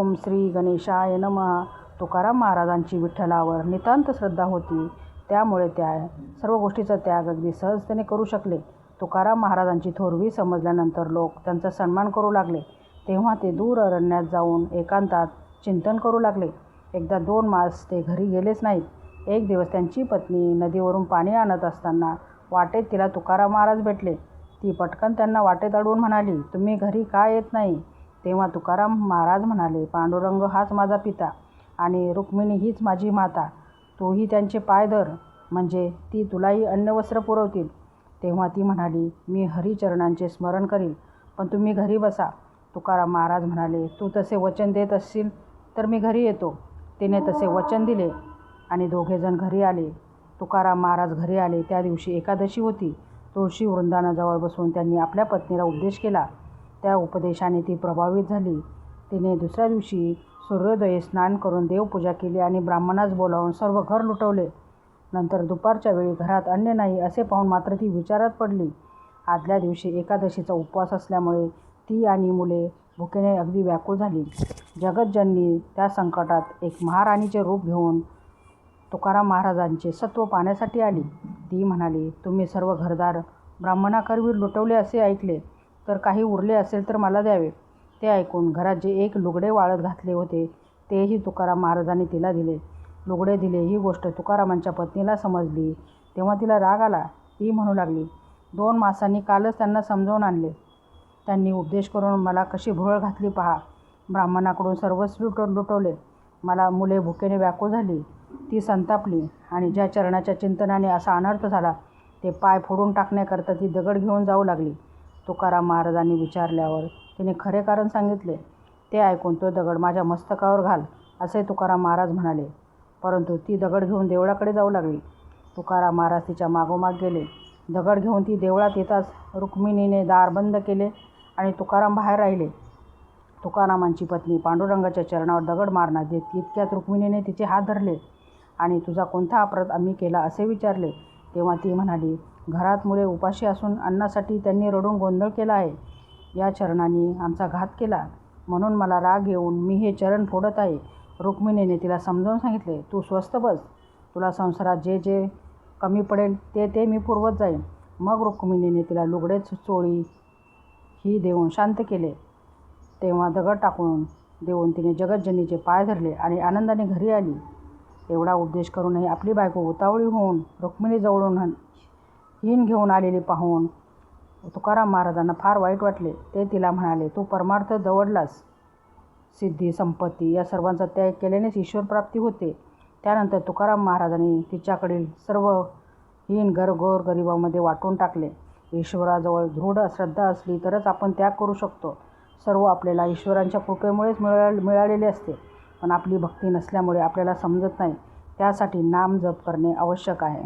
ओम श्री गणेशाय नमः. तुकाराम महाराजांची विठ्ठलावर नितांत श्रद्धा होती, त्यामुळे त्या सर्व गोष्टीचा त्याग अगदी सहजतेने करू शकले. तुकाराम महाराजांची थोरवी समजल्यानंतर लोक त्यांचा सन्मान करू लागले. तेव्हा ते दूर अरण्यात जाऊन एकांतात चिंतन करू लागले. एकदा 2 मास ते घरी गेलेच नाहीत. एक दिवस त्यांची पत्नी नदीवरून पाणी आणत असताना वाटेत तिला तुकाराम महाराज भेटले. ती पटकन त्यांना वाटेत अडवून म्हणाली, तुम्ही घरी का येत नाही? तेव्हा तुकाराम महाराज म्हणाले, पांडुरंग हाच माझा पिता आणि रुक्मिणी हीच माझी माता. तूही त्यांचे पाय धर, म्हणजे ती तुलाही अन्नवस्त्र पुरवतील. तेव्हा ती म्हणाली, मी हरिचरणांचे स्मरण करील, पण तुम्ही घरी बसा. तुकाराम महाराज म्हणाले, तू तसे वचन देत असशील तर मी घरी येतो. तिने तसे वचन दिले आणि दोघेजण घरी आले. तुकाराम महाराज घरी आले त्या दिवशी एकादशी होती. तुळशी वृंदानाजवळ बसून त्यांनी आपल्या पत्नीला उपदेश केला. त्या उपदेशाने ती प्रभावित झाली. तिने दुसऱ्या दिवशी सूर्योदयी स्नान करून देवपूजा केली आणि ब्राह्मणास बोलावून सर्व घर लुटवले. नंतर दुपारच्या वेळी घरात अन्न नाही असे पाहून मात्र ती विचारात पडली. आदल्या दिवशी एकादशीचा उपवास असल्यामुळे ती आणि मुले भुकेने अगदी व्याकुळ झाली. जगज्जननी त्या संकटात एक महाराणीचे रूप घेऊन तुकाराम महाराजांचे सत्व पाहण्यासाठी आली. ती म्हणाली, तुम्ही सर्व घरदार ब्राह्मणाकरवी लुटवले असे ऐकले, तर काही उरले असेल तर मला द्यावे. ते ऐकून घरात जे 1 लुगडे वाळत घातले होते तेही तुकाराम महाराजांनी तिला दिले. लुगडे दिले ही गोष्ट तुकारामांच्या पत्नीला समजली. तेव्हा तिला राग आला. ती म्हणू लागली, 2 मासांनी कालच त्यांना समजावून आणले. त्यांनी उपदेश करून मला कशी भुरळ घातली पहा. ब्राह्मणाकडून सर्वच लुटवले. मला मुले भुकेने व्याकुळ झाली. ती संतापली आणि ज्या चरणाच्या चिंतनाने असा अनर्थ झाला ते पाय फोडून टाकण्याकरता ती दगड घेऊन जाऊ लागली. तुकाराम महाराजांनी विचारल्यावर तिने खरे कारण सांगितले. ते ऐकून तो दगड माझ्या मस्तकावर घाल असे तुकाराम महाराज म्हणाले. परंतु ती दगड घेऊन देवळाकडे जाऊ लागली. तुकाराम महाराज तिच्या मागोमाग गेले. दगड घेऊन ती देवळात येताच रुक्मिणीने दार बंद केले आणि तुकाराम बाहेर राहिले. तुकारामांची पत्नी पांडुरंगाच्या चरणावर दगड मारणार देत इतक्यात रुक्मिणीने तिचे हात धरले आणि तुझा कोणता अपराध आम्ही केला असे विचारले. तेव्हा ती म्हणाली, घरात मुले उपाशी असून अन्नासाठी त्यांनी रडून गोंधळ केला आहे. या चरणांनी आमचा घात केला, म्हणून मला राग येऊन मी हे चरण फोडत आहे. रुक्मिणीने तिला समजावून सांगितले, तू स्वस्थ बस. तुला संसारात जे जे कमी पडेल ते मी पुरवत जाईन. मग रुक्मिणीने तिला लुगडे चोळी ही देऊन शांत केले. तेव्हा दगड टाकून देऊन तिने जगज्जनीचे पाय धरले आणि आनंदाने घरी आली. एवढा उपदेश करूनही आपली बायको उतावळी होऊन रुक्मिणीजवळून हिण घेऊन आलेली पाहून तुकाराम महाराजांना फार वाईट वाटले. ते तिला म्हणाले, तू परमार्थ दवडलास. सिद्धी, संपत्ती या सर्वांचा त्याग केल्यानेच ईश्वरप्राप्ती होते. त्यानंतर तुकाराम महाराजांनी तिच्याकडील सर्व हिण गोरगरिबांमध्ये वाटून टाकले. ईश्वराजवळ दृढ श्रद्धा असली तरच आपण त्याग करू शकतो. सर्व आपल्याला ईश्वरांच्या कृपेमुळेच मिळालेले असते, पण आपली भक्ती नसल्यामुळे आपल्याला समजत नाही. त्यासाठी नाम जप करणे आवश्यक आहे.